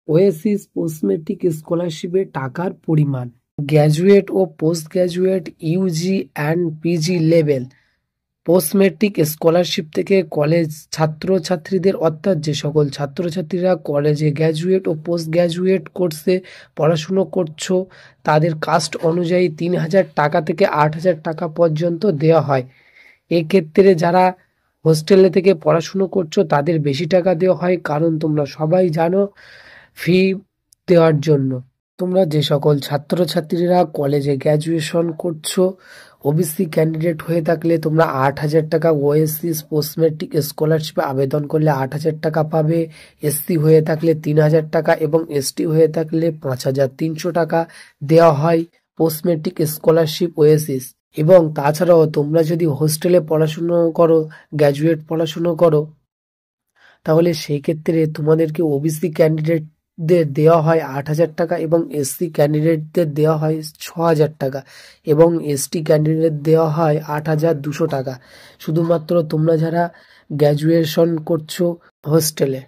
Oasis post metric স্কলারশিপের টাকার পরিমাণ। গ্র্যাজুয়েট ও post graduate UG and PG level post matric scholarship থেকে কলেজ ছাত্রছাত্রীদের অর্থাৎ যে সকল ছাত্রছাত্রীরা কলেজে গ্র্যাজুয়েট ও পোস্ট গ্র্যাজুয়েট কোর্সে পড়াশুনো করছো তাদের কাস্ট অনুযায়ী ৩,০০০ টাকা থেকে ৮,০০০ টাকা পর্যন্ত দেওয়া হয়। এক্ষেত্রে যারা হোস্টেলে থেকে পড়াশুনো করছো তাদের বেশি টাকা দেওয়া হয়, কারণ তোমরা সবাই জানো ফি দেওয়ার জন্য। তোমরা যে সকল ছাত্রছাত্রীরা কলেজে গ্র্যাজুয়েশন করছো ওবিসি ক্যান্ডিডেট হয়ে থাকলে তোমরা ৮,০০০ টাকা ওএসসিস পোস্ট মেট্রিক স্কলারশিপে আবেদন করলে ৮,০০০ টাকা পাবে। এসসি হয়ে থাকলে ৩,০০০ টাকা এবং এসটি হয়ে থাকলে ৫,৩০০ টাকা দেওয়া হয় পোস্ট মেট্রিক স্কলারশিপ ওএসিস। এবং তাছাড়াও তোমরা যদি হোস্টেলে পড়াশুনো করো, গ্র্যাজুয়েট পড়াশুনো করো, তাহলে সেই ক্ষেত্রে তোমাদেরকে ওবিসি ক্যান্ডিডেটদের দেওয়া হয় ৮,০০০ টাকা এবং এসসি ক্যান্ডিডেটদের দেওয়া হয় ৬,০০০ টাকা এবং এসটি ক্যান্ডিডেট দেওয়া হয় ৮,২০০ টাকা, শুধুমাত্র তোমরা যারা গ্র্যাজুয়েশন করছো হোস্টেলে।